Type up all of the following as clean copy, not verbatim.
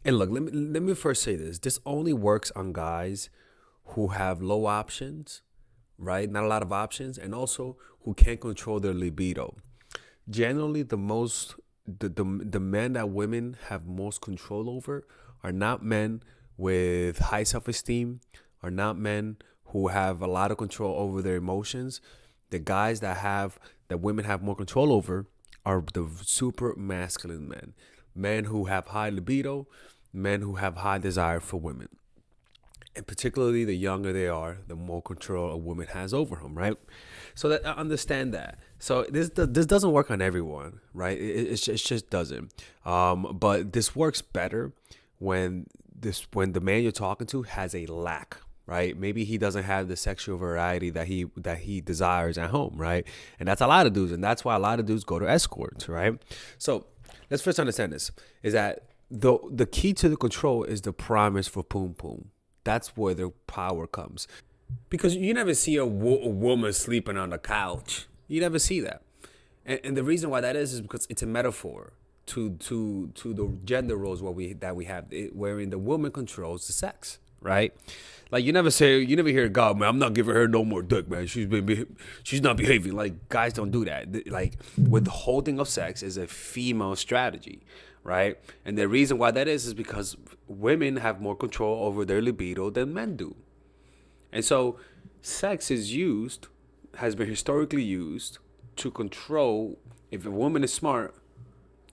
And look, let me first say this. This only works on guys who have low options, right? Not a lot of options, and also who can't control their libido. Generally, the men that women have most control over are not men with high self-esteem, are not men who have a lot of control over their emotions. The guys that women have more control over are the super masculine men. Men who have high libido, men who have high desire for women. And particularly the younger they are, the more control a woman has over them, right? So that I understand that. So this doesn't work on everyone, right? It just doesn't. But this works better when when the man you're talking to has a lack, right? Maybe he doesn't have the sexual variety that he desires at home, right? And that's a lot of dudes, and that's why a lot of dudes go to escorts, right? So let's first understand this: is that the key to the control is the promise for poom poom. That's where the power comes. Because you never see a woman sleeping on the couch. You never see that. And the reason why that is because it's a metaphor to the gender roles we have, wherein the woman controls the sex, right? Like you never hear God, man, I'm not giving her no more dick, man. She's not behaving. Like guys don't do that. Like withholding of sex is a female strategy, right? And the reason why that is because women have more control over their libido than men do. And so sex has been historically used to control, if a woman is smart,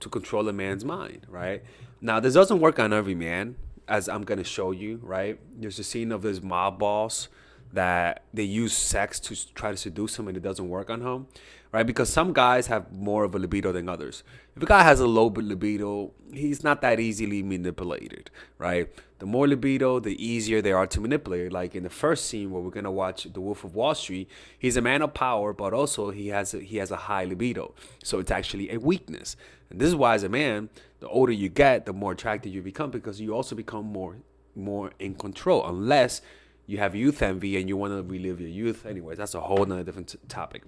to control a man's mind, right? Now, this doesn't work on every man, as I'm going to show you, right? There's a scene of this mob boss that they use sex to try to seduce him and it doesn't work on him, right? Because some guys have more of a libido than others. If a guy has a low libido, he's not that easily manipulated, right? The more libido, the easier they are to manipulate. Like in the first scene where we're gonna watch The Wolf of Wall Street, he's a man of power, but also he has a high libido, so it's actually a weakness. And this is why, as a man, the older you get, the more attractive you become because you also become more in control. Unless you have youth envy and you want to relive your youth. Anyways, that's a whole nother different topic.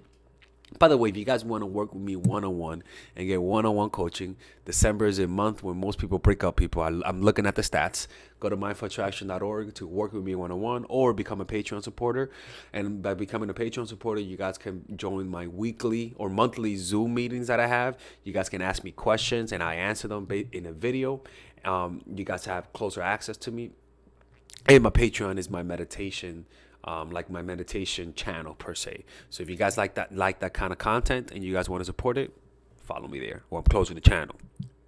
By the way, if you guys want to work with me one on one and get one on one coaching, December is a month when most people break up people. I'm looking at the stats. Go to mindfulattraction.org to work with me one on one or become a Patreon supporter. And by becoming a Patreon supporter, you guys can join my weekly or monthly Zoom meetings that I have. You guys can ask me questions and I answer them in a video. You guys have closer access to me. And my Patreon is my meditation, like my meditation channel per se. So if you guys like that kind of content, and you guys want to support it, follow me there, or I'm closing the channel.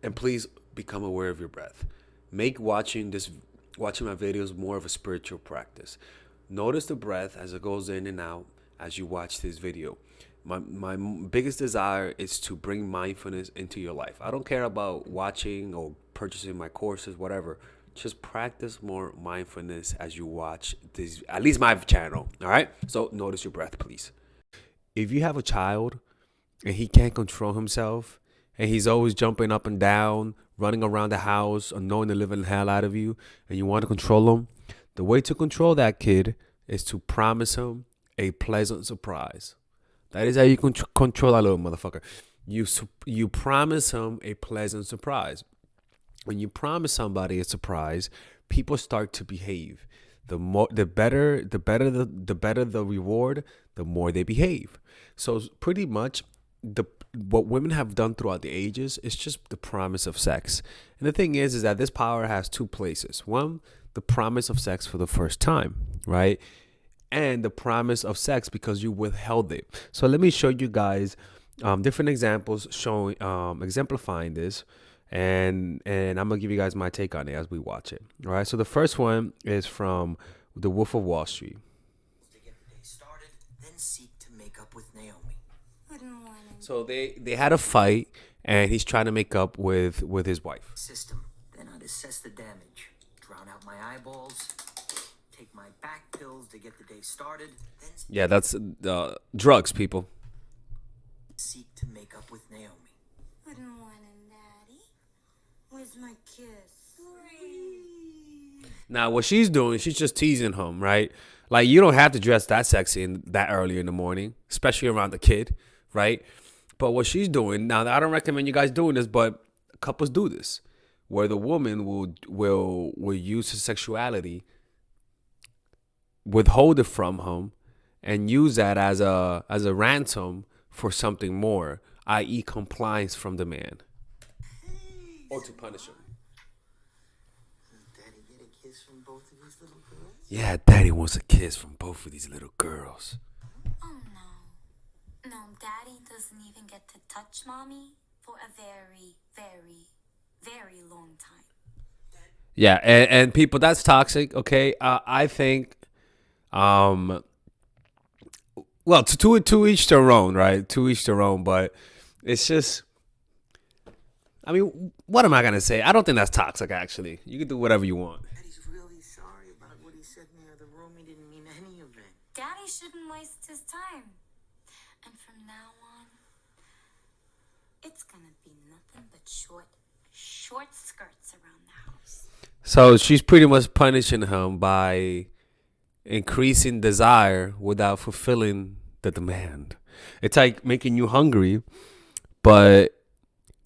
And please become aware of your breath. Make watching my videos more of a spiritual practice. Notice the breath as it goes in and out as you watch this video. My biggest desire is to bring mindfulness into your life. I don't care about watching or purchasing my courses, whatever. Just practice more mindfulness as you watch this, at least my channel. All right. So notice your breath, please. If you have a child and he can't control himself and he's always jumping up and down, running around the house, annoying the living hell out of you, and you want to control him, the way to control that kid is to promise him a pleasant surprise. That is how you control that little motherfucker. You promise him a pleasant surprise. When you promise somebody a surprise, people start to behave. The better the reward, the more they behave. So pretty much what women have done throughout the ages is just the promise of sex. And the thing is that this power has two places. One, the promise of sex for the first time, right? And the promise of sex because you withheld it. So let me show you guys different examples showing exemplifying this, and I'm gonna give you guys my take on it as we watch it. All right. So the first one is from The Wolf of Wall Street. To get the day started, then seek to make up with Naomi. So they had a fight, and he's trying to make up with his wife. System. Then I'd assess the damage, drown out my eyeballs, take my back pills to get the day started, then Yeah, that's drugs, people. seek to make up with Naomi. Wouldn't want him, Daddy. Where's my kiss? Now, what she's doing, she's just teasing him, right? Like, you don't have to dress that sexy and that early in the morning, especially around the kid, right? But what she's doing, now, I don't recommend you guys doing this, but couples do this. where the woman will use his sexuality, withhold it from him, and use that as a ransom for something more, i.e., compliance from the man, or to punish him. Does Daddy get a kiss from both of his little girls? Yeah, Daddy wants a kiss from both of these little girls. Oh no. No, Daddy doesn't even get to touch Mommy for a very, very, very long time. Yeah, and people, that's toxic. Okay, I think, well, to each their own, right? To each their own. But it's just, I mean, what am I gonna say? I don't think that's toxic. Actually, you can do whatever you want. Daddy's really sorry about what he said in the other room. He didn't mean any of it. Daddy shouldn't waste his time. And from now on, it's gonna be nothing but short skirts around the house. So she's pretty much punishing him by increasing desire without fulfilling the demand. It's like making you hungry, but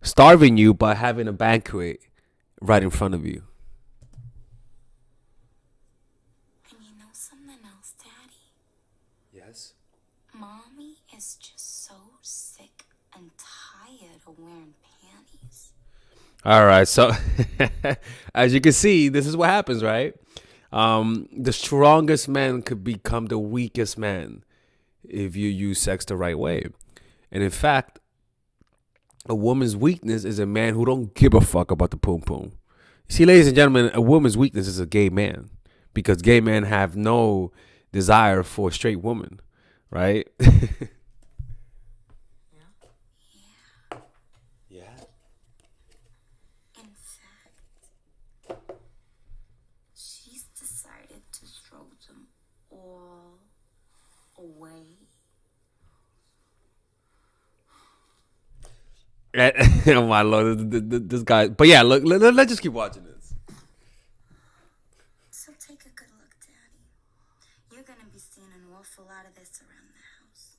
starving you by having a banquet right in front of you. And you know something else, Daddy? Yes. Mommy is just so sick and tired of wearing panties. All right. So as you can see, this is what happens, right? The strongest man could become the weakest man if you use sex the right way. And in fact, a woman's weakness is a man who don't give a fuck about the poom poom. See, ladies and gentlemen, a woman's weakness is a gay man, because gay men have no desire for a straight woman, right? Yeah. In fact, she's decided to throw them all away. Oh my lord, this guy. But yeah, look, let's just keep watching this. So take a good look, Daddy. You're gonna be seeing an awful lot of this around the house.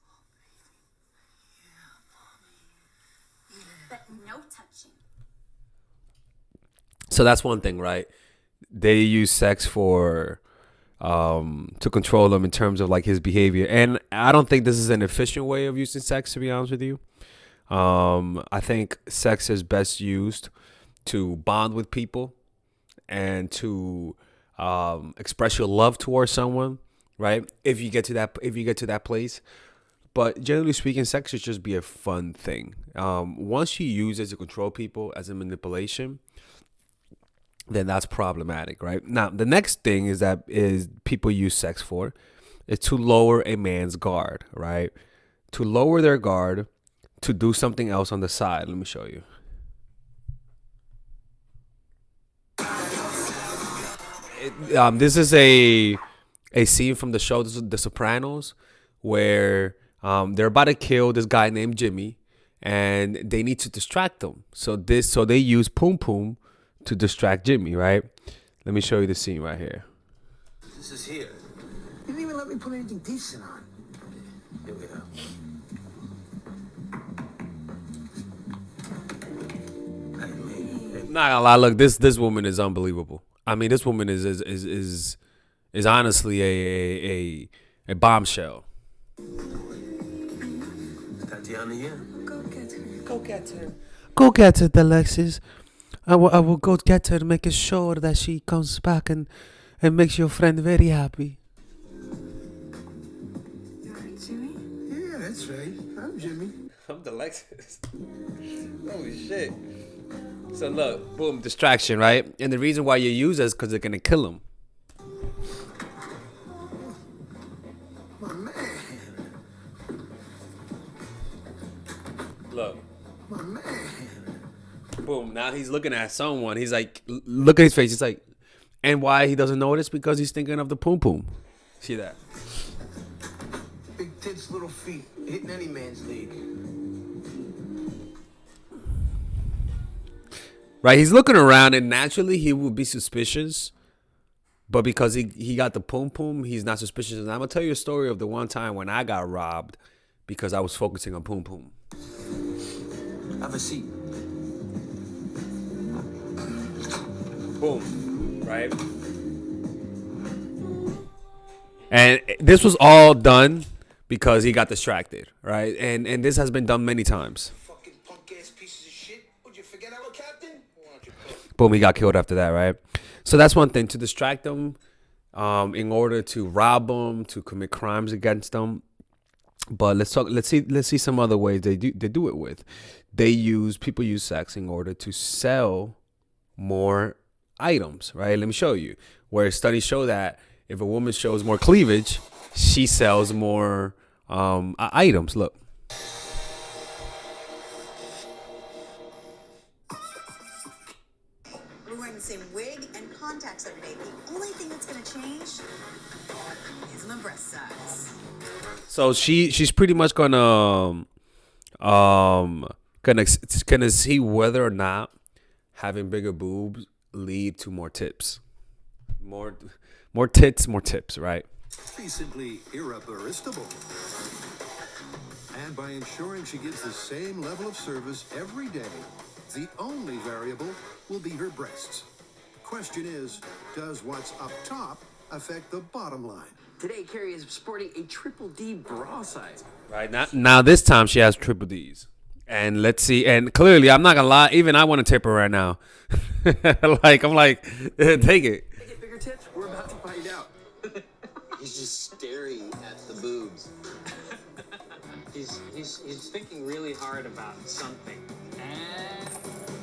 But no touching. So that's one thing, right? They use sex for to control him in terms of like his behavior, and I don't think this is an efficient way of using sex, to be honest with you. I think sex is best used to bond with people and to express your love towards someone, right? If you get to that place. But generally speaking, sex should just be a fun thing. Once you use it to control people as a manipulation, then that's problematic, right? Now, the next thing is people use sex for is to lower a man's guard, right? To lower their guard, to do something else on the side. Let me show you. This is a scene from the show The Sopranos, where they're about to kill this guy named Jimmy, and they need to distract him. So they use Poom Poom to distract Jimmy, right? Let me show you the scene right here. This is here. You didn't even let me put anything decent on. Here we are. Not gonna lie, look, this woman is unbelievable. I mean, this woman is honestly a bombshell. Tatiana here. Go get her. Go get her, Alexis. I will go get her, making sure that she comes back and makes your friend very happy. You alright, Jimmy? Yeah, that's right. I'm Jimmy. I'm the Alexis. Holy shit. So look, boom, distraction, right? And the reason why you use it is because they're gonna kill him. My man. Look. My man. Boom. Now he's looking at someone. He's like, look at his face. He's like, and why he doesn't notice? Because he's thinking of the poom poom. See that? Big tits, little feet. Hitting any man's league. Right? He's looking around, and naturally he would be suspicious. But because he got the poom poom, he's not suspicious. And I'm going to tell you a story of the one time when I got robbed because I was focusing on poom poom. Have a seat. Boom. Right? And this was all done because he got distracted, right? And this has been done many times. Fucking punk ass pieces of shit. Would you forget our captain? Boom, he got killed after that, right? So that's one thing, to distract them, in order to rob them, to commit crimes against them. But let's see some other ways they do it with. People use sex in order to sell more items, right? Let me show you. Where studies show that if a woman shows more cleavage, she sells more items. Look. We're wearing the same wig and contacts every day. The only thing that's gonna change is my breast size. So she's pretty much gonna see whether or not having bigger boobs lead to more tips. More tits, more tips, right? She's simply irreplaceable. And by ensuring she gives the same level of service every day, the only variable will be her breasts. Question is, does what's up top affect the bottom line? Today, Carrie is sporting a triple D bra size. Right now this time she has triple D's. And let's see. And clearly, I'm not gonna lie. Even I want to tip her right now. I'm like, take it. They get bigger tits? We're about to find out. He's just staring at the boobs. he's thinking really hard about something. And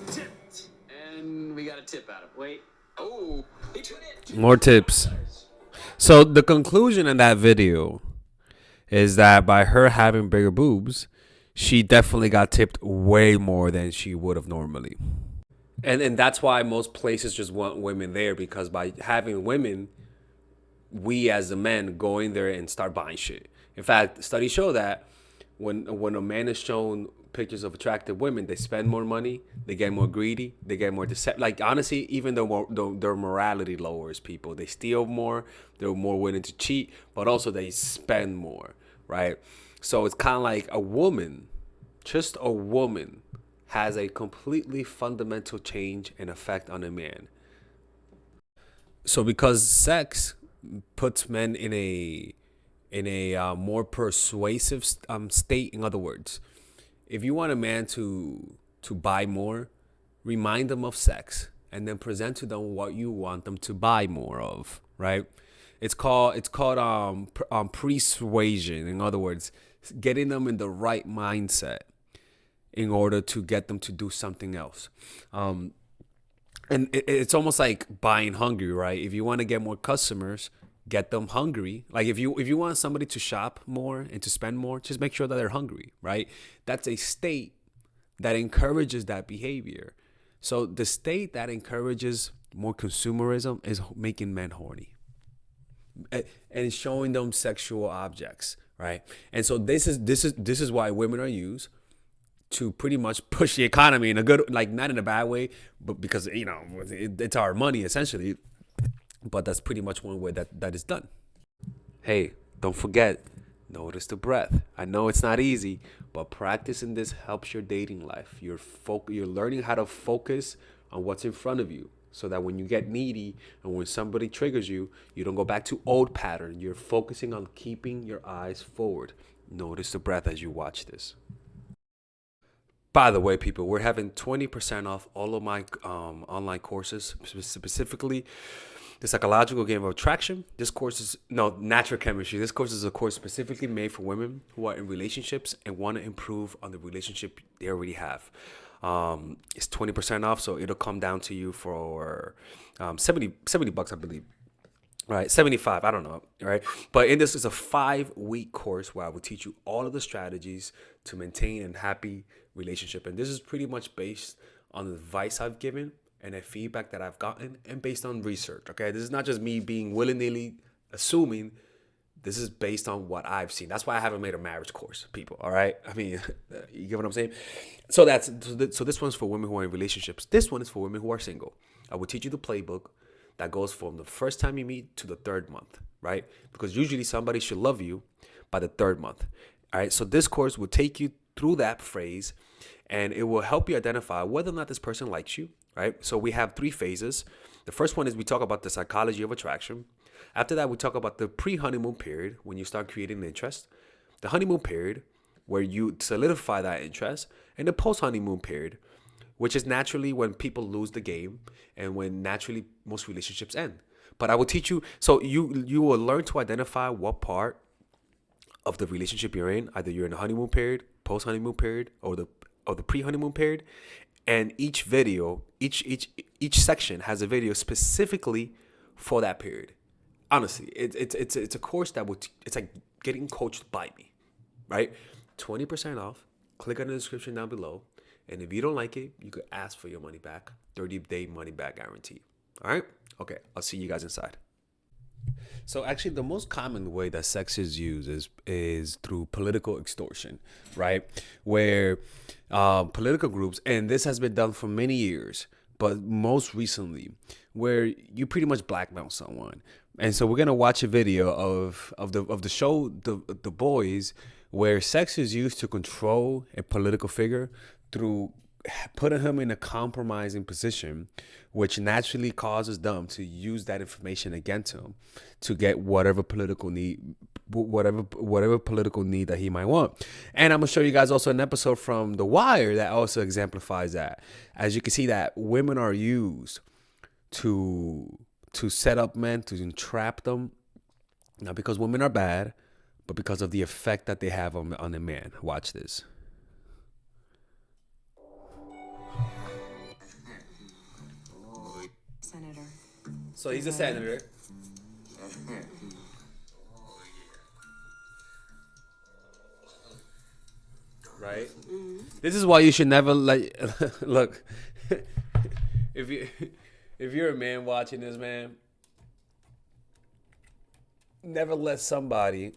tipped. And we got a tip out of it. Wait. Oh, he took it. More tips. So the conclusion in that video is that by her having bigger boobs, she definitely got tipped way more than she would have normally. And that's why most places just want women there, because by having women, we as the men go in there and start buying shit. In fact, studies show that when a man is shown pictures of attractive women, they spend more money, they get more greedy, they get more deceptive. Like, honestly, even though their morality lowers, people, they steal more, they're more willing to cheat, but also they spend more, right? So it's kind of like a woman, just a woman, has a completely fundamental change and effect on a man. So because sex puts men in a more persuasive state. In other words, if you want a man to buy more, remind them of sex and then present to them what you want them to buy more of, right? It's called persuasion. In other words, getting them in the right mindset in order to get them to do something else. And it's almost like buying hungry, right? If you want to get more customers, get them hungry. Like if you want somebody to shop more and to spend more, just make sure that they're hungry, right? That's a state that encourages that behavior. So the state that encourages more consumerism is making men horny and showing them sexual objects, right? And so this is why women are used to pretty much push the economy in a good, like, not in a bad way, but because, you know, it's our money essentially. But that's pretty much one way that is done. Hey, don't forget, notice the breath. I know it's not easy, but practicing this helps your dating life. You're learning how to focus on what's in front of you, so that when you get needy and when somebody triggers you, you don't go back to old pattern. You're focusing on keeping your eyes forward. Notice the breath as you watch this. By the way, people, we're having 20% off all of my online courses, specifically the psychological game of attraction. This course is natural chemistry. This course is a course specifically made for women who are in relationships and want to improve on the relationship they already have. It's 20% off, so it'll come down to you for $70, I believe. Right, 75, I don't know, right? But in this is a 5-week course where I will teach you all of the strategies to maintain a happy relationship. And this is pretty much based on the advice I've given and the feedback that I've gotten, and based on research, okay? This is not just me being willy-nilly assuming. This is based on what I've seen. That's why I haven't made a marriage course, people, all right? I mean, you get what I'm saying? So this one's for women who are in relationships. This one is for women who are single. I will teach you the playbook that goes from the first time you meet to the 3rd month, right? Because usually somebody should love you by the 3rd month, all right? So this course will take you through that phrase, and it will help you identify whether or not this person likes you, right? So we have 3 phases. The first one is we talk about the psychology of attraction. After that, we talk about the pre-honeymoon period, when you start creating interest, the honeymoon period, where you solidify that interest, and the post-honeymoon period, which is naturally when people lose the game and when naturally most relationships end. But I will teach you, so you will learn to identify what part of the relationship you're in. Either you're in the honeymoon period, post-honeymoon period, or the pre-honeymoon period. And each video, each section has a video specifically for that period. Honestly, it's a course that it's like getting coached by me, right? 20% off. Click on the description down below. And if you don't like it, you could ask for your money back. 30-day money back guarantee. All right? Okay, I'll see you guys inside. So actually, the most common way that sex is used is through political extortion, right? Where political groups, and this has been done for many years, but most recently, where you pretty much blackmail someone. And so we're gonna watch a video of the show The Boys, where sex is used to control a political figure through putting him in a compromising position, which naturally causes them to use that information against him to get whatever political need that he might want. And I'm gonna show you guys also an episode from The Wire that also exemplifies that. As you can see, that women are used to set up men, to entrap them, not because women are bad, but because of the effect that they have on a man. Watch this. Senator. So he's a senator. Right? This is why you should never look. if you're a man watching this, man, never let somebody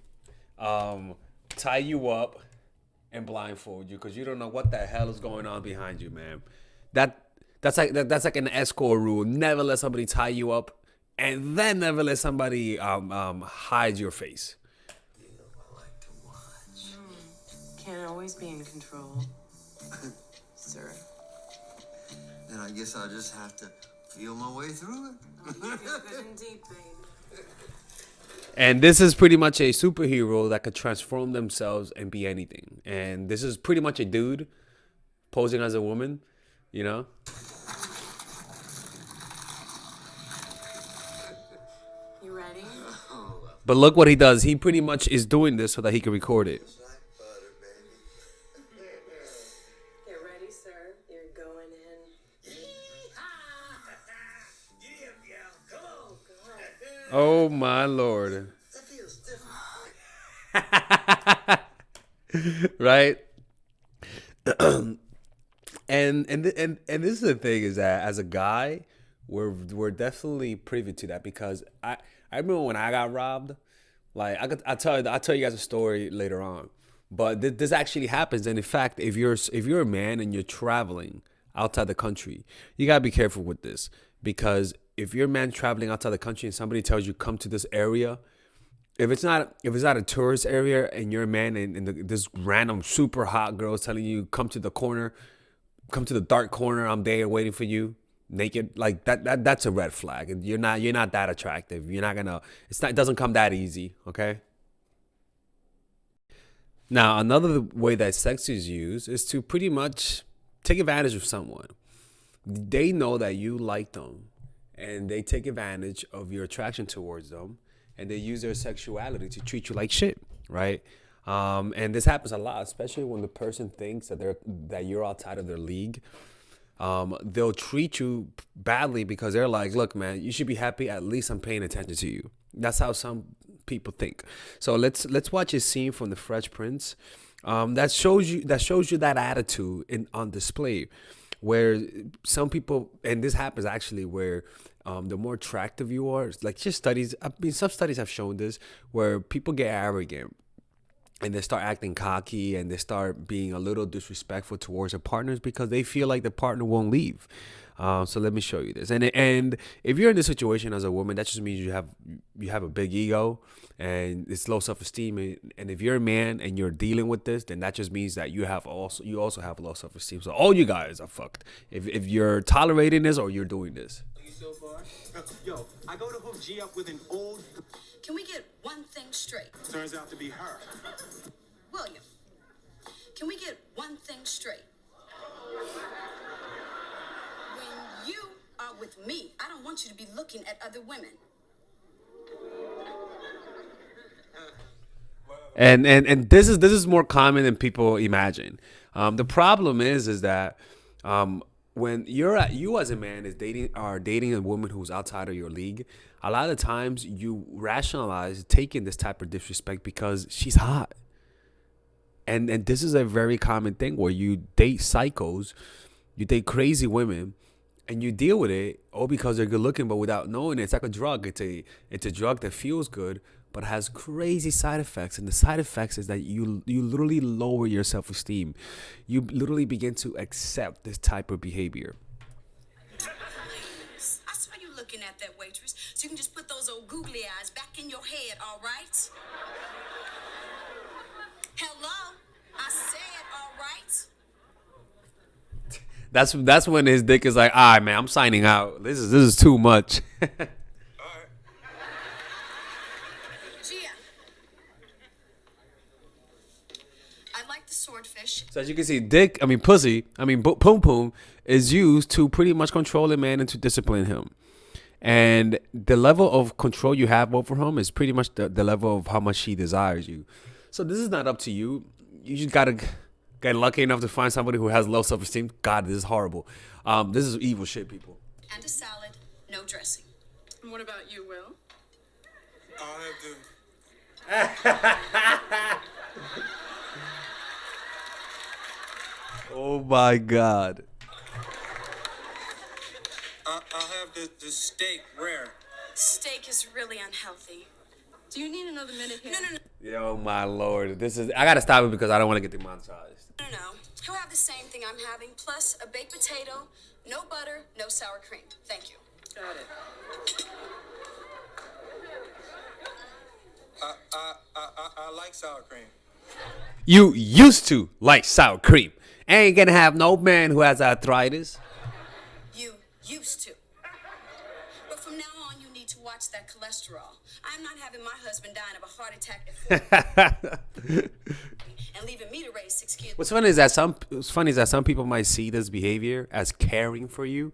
tie you up and blindfold you, because you don't know what the hell is going on behind you, man. That's like an escort rule. Never let somebody tie you up, and then never let somebody hide your face. You know I like to watch. Can't always be in control, sir. And I guess I'll just have to feel my way through it. You feel good indeed, babe. And this is pretty much a superhero that could transform themselves and be anything. And this is pretty much a dude posing as a woman, you know? You ready? But look what he does. He pretty much is doing this so that he can record it. It's like butter, baby. Get ready, sir. You're going in. Oh my Lord. That feels different. Right? and this is the thing, is that as a guy, we're definitely privy to that, because I remember when I got robbed. Like I'll tell you guys a story later on, but this actually happens. And in fact, if you're a man and you're traveling outside the country, you gotta be careful with this, because if you're a man traveling outside the country and somebody tells you come to this area, if it's not a tourist area and you're a man and this random super hot girl is telling you come to the dark corner, I'm there waiting for you, naked, like that's a red flag. And you're not that attractive. It doesn't come that easy, okay? Now, another way that sex is used is to pretty much take advantage of someone. They know that you like them, and they take advantage of your attraction towards them, and they use their sexuality to treat you like shit, right? And this happens a lot, especially when the person thinks that you're outside of their league. They'll treat you badly because they're like, look, man, you should be happy. At least I'm paying attention to you. That's how some people think. So let's watch a scene from The Fresh Prince that shows you that attitude on display, where some people, and this happens actually, where the more attractive you are, like some studies have shown this, where people get arrogant and they start acting cocky and they start being a little disrespectful towards their partners because they feel like the partner won't leave. So let me show you this. And if you're in this situation as a woman, that just means you have a big ego and it's low self-esteem. And if you're a man and you're dealing with this, then that just means that you also have low self-esteem. So all you guys are fucked if you're tolerating this or you're doing this. So far? Yo, I go to hook G up with an old. Can we get one thing straight? Turns out to be her. William, can we get one thing straight? When you are with me, I don't want you to be looking at other women. And this is more common than people imagine. The problem is that when you as a man is dating a woman who's outside of your league, a lot of times you rationalize taking this type of disrespect because she's hot. And this is a very common thing where you date psychos, you date crazy women, and you deal with it all because they're good looking, but without knowing it. It's like a drug. It's a drug that feels good but has crazy side effects. And the side effects is that you literally lower your self-esteem. You literally begin to accept this type of behavior. I saw you looking at that waitress, so you can just put those old googly eyes back in your head, all right? Hello? I said all right? That's when his dick is like, all right, man, I'm signing out. This is too much. Gia. I like the swordfish. So as you can see, pum pum is used to pretty much control a man and to discipline him. And the level of control you have over him is pretty much the level of how much he desires you. So this is not up to you. You just gotta get lucky enough to find somebody who has low self-esteem. God, this is horrible. This is evil shit, people. And a salad, no dressing. And what about you, Will? I'll have Oh my God. I'll have the steak rare. Steak is really unhealthy. Do you need another minute here? No. Yo, my Lord. I gotta stop it because I don't want to get demonetized. No. He'll have the same thing I'm having, plus a baked potato, no butter, no sour cream. Thank you. Got it. I like sour cream. You used to like sour cream. Ain't gonna have no man who has arthritis. You used to. But from now on, you need to watch that cholesterol. I'm not having my husband dying of a heart attack at 40 and leaving me to raise 6 kids. What's funny is that some people might see this behavior as caring for you.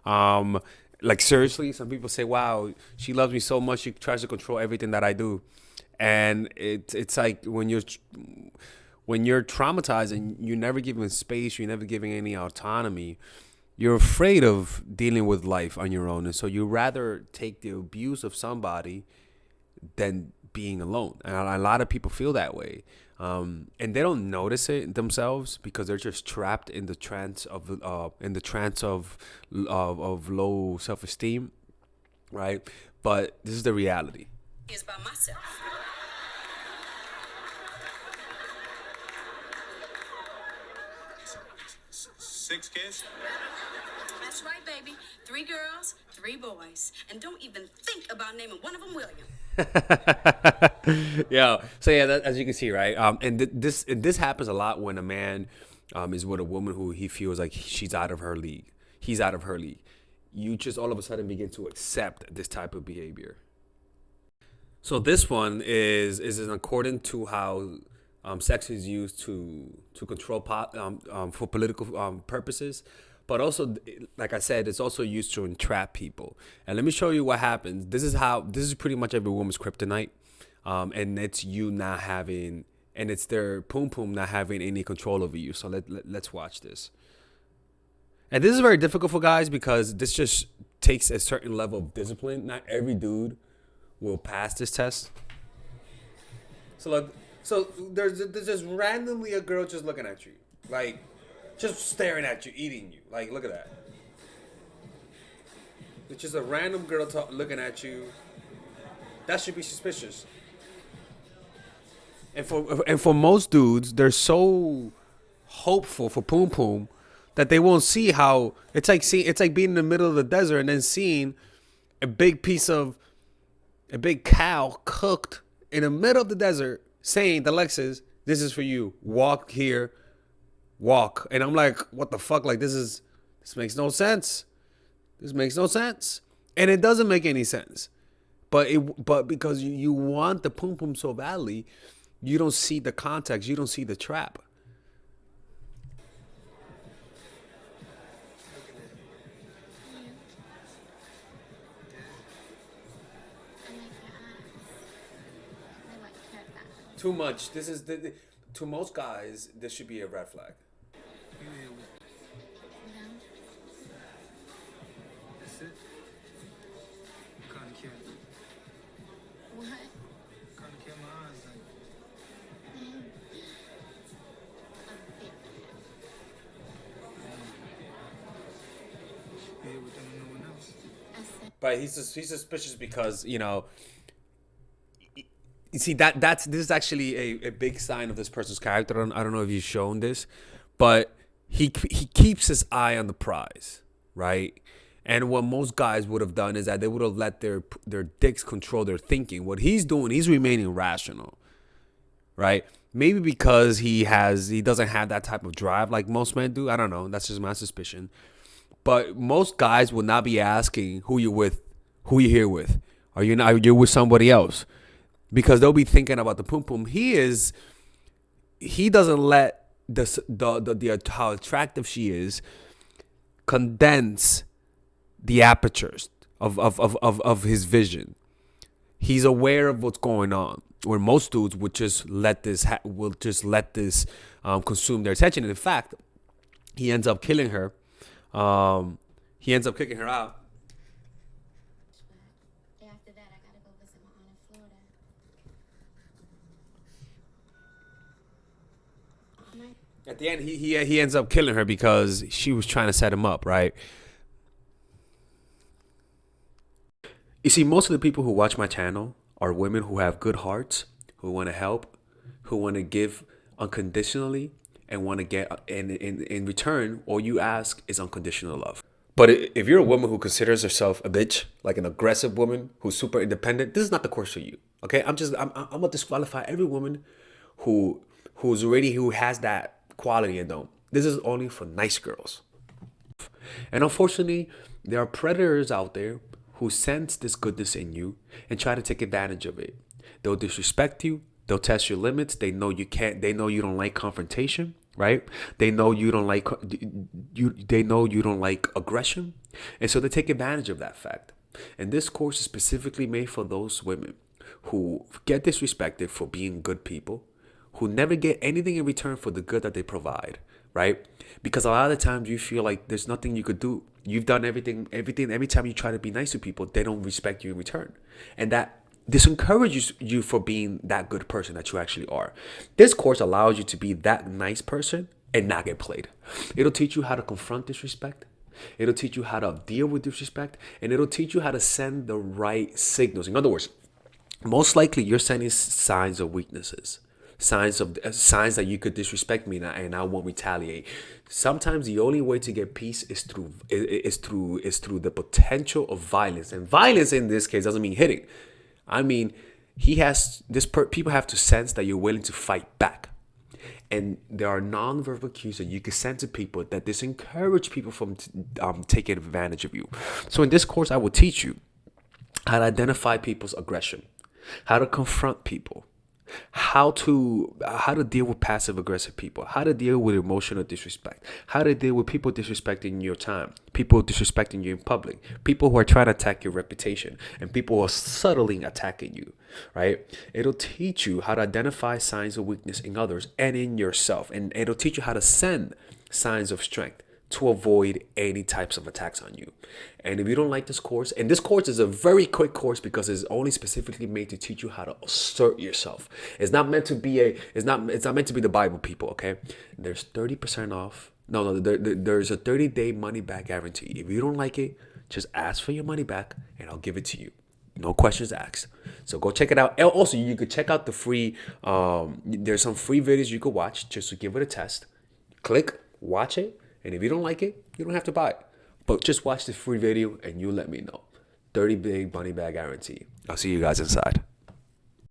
Like seriously, some people say, "Wow, she loves me so much, she tries to control everything that I do." And it's like when you're traumatized and you're never given space, you're never giving any autonomy, you're afraid of dealing with life on your own. And so you rather take the abuse of somebody than being alone. And a lot of people feel that way. And they don't notice it themselves because they're just trapped in the trance of low self-esteem, right? But this is the reality. Is by myself. 6 kids? That's right, baby. 3 girls, 3 boys. And don't even think about naming one of them William. Yeah. So yeah, as you can see, right? And this happens a lot when a man is with a woman who he feels like she's out of her league. He's out of her league. You just all of a sudden begin to accept this type of behavior. So this one is in accordance to how sex is used to control for political purposes. But also, like I said, it's also used to entrap people. And let me show you what happens. This is pretty much every woman's kryptonite. And it's you not having, and it's their pum pum not having any control over you. So let's watch this. And this is very difficult for guys because this just takes a certain level of discipline. Not every dude will pass this test. So there's just randomly a girl just looking at you, like just staring at you, eating you. Like, look at that. It's just a random girl looking at you. That should be suspicious. And for most dudes, they're so hopeful for pum pum that they won't see how it's like being in the middle of the desert and then seeing a big cow cooked in the middle of the desert, saying to Lexus, "This is for you. Walk here, walk." And I'm like, what the fuck? Like, this makes no sense. This makes no sense. And it doesn't make any sense. But because you want the pum pum so badly, you don't see the context. You don't see the trap. Too much. This is to most guys, this should be a red flag. That's it. Kind of kill. What? Kind of kill my eyes. Yeah, with them and no one else. But he's suspicious because you see this is actually a big sign of this person's character. I don't know if you've shown this, but he keeps his eye on the prize, right? And what most guys would have done is that they would have let their dicks control their thinking. What he's doing, he's remaining rational, right? Maybe because he doesn't have that type of drive like most men do. I don't know. That's just my suspicion. But most guys will not be asking who you're with, who you're here with. Are you with somebody else? Because they'll be thinking about the pum pum. He doesn't let the how attractive she is condense the apertures of his vision. He's aware of what's going on. Where most dudes would just let this consume their attention. And in fact, he ends up killing her. He ends up kicking her out. After that, I gotta go visit my aunt in Florida. At the end, he ends up killing her because she was trying to set him up, right? You see, most of the people who watch my channel are women who have good hearts, who want to help, who want to give unconditionally, and want to get in return, all you ask is unconditional love. But if you're a woman who considers herself a bitch, like an aggressive woman who's super independent, this is not the course for you. Okay, I'm gonna disqualify every woman who has that quality in them. This is only for nice girls. And unfortunately, there are predators out there who sense this goodness in you and try to take advantage of it. They'll disrespect you. They'll test your limits. They know you can't. They know you don't like confrontation, right? They know you don't like They know you don't like aggression, and so they take advantage of that fact. And this course is specifically made for those women who get disrespected for being good people, who never get anything in return for the good that they provide, right? Because a lot of the times you feel like there's nothing you could do. You've done everything. Every time you try to be nice to people, they don't respect you in return, and that disencourages you for being that good person that you actually are. This course allows you to be that nice person and not get played. It'll teach you how to confront disrespect. It'll teach you how to deal with disrespect, and it'll teach you how to send the right signals. In other words, most likely you're sending signs of weaknesses. Signs that you could disrespect me and I won't retaliate. Sometimes the only way to get peace is through the potential of violence, and violence in this case doesn't mean hitting. I mean, people have to sense that you're willing to fight back, and there are non-verbal cues that you can send to people that disencourage people from taking advantage of you. So in this course, I will teach you how to identify people's aggression, how to confront people, how to deal with passive aggressive people, how to deal with emotional disrespect, how to deal with people disrespecting your time, people disrespecting you in public, people who are trying to attack your reputation, and people who are subtly attacking you, right? It'll teach you how to identify signs of weakness in others and in yourself, and it'll teach you how to send signs of strength to avoid any types of attacks on you. And if you don't like this course, and this course is a very quick course because it's only specifically made to teach you how to assert yourself. It's not meant to be it's not meant to be the Bible, people, okay? There's 30% off. No, there's a 30-day money back guarantee. If you don't like it, just ask for your money back and I'll give it to you. No questions asked. So go check it out. And also, you could check out the free, there's some free videos you could watch just to give it a test. Click, watch it. And if you don't like it, you don't have to buy it. But just watch the free video and you let me know. 30-day money back guarantee. I'll see you guys inside.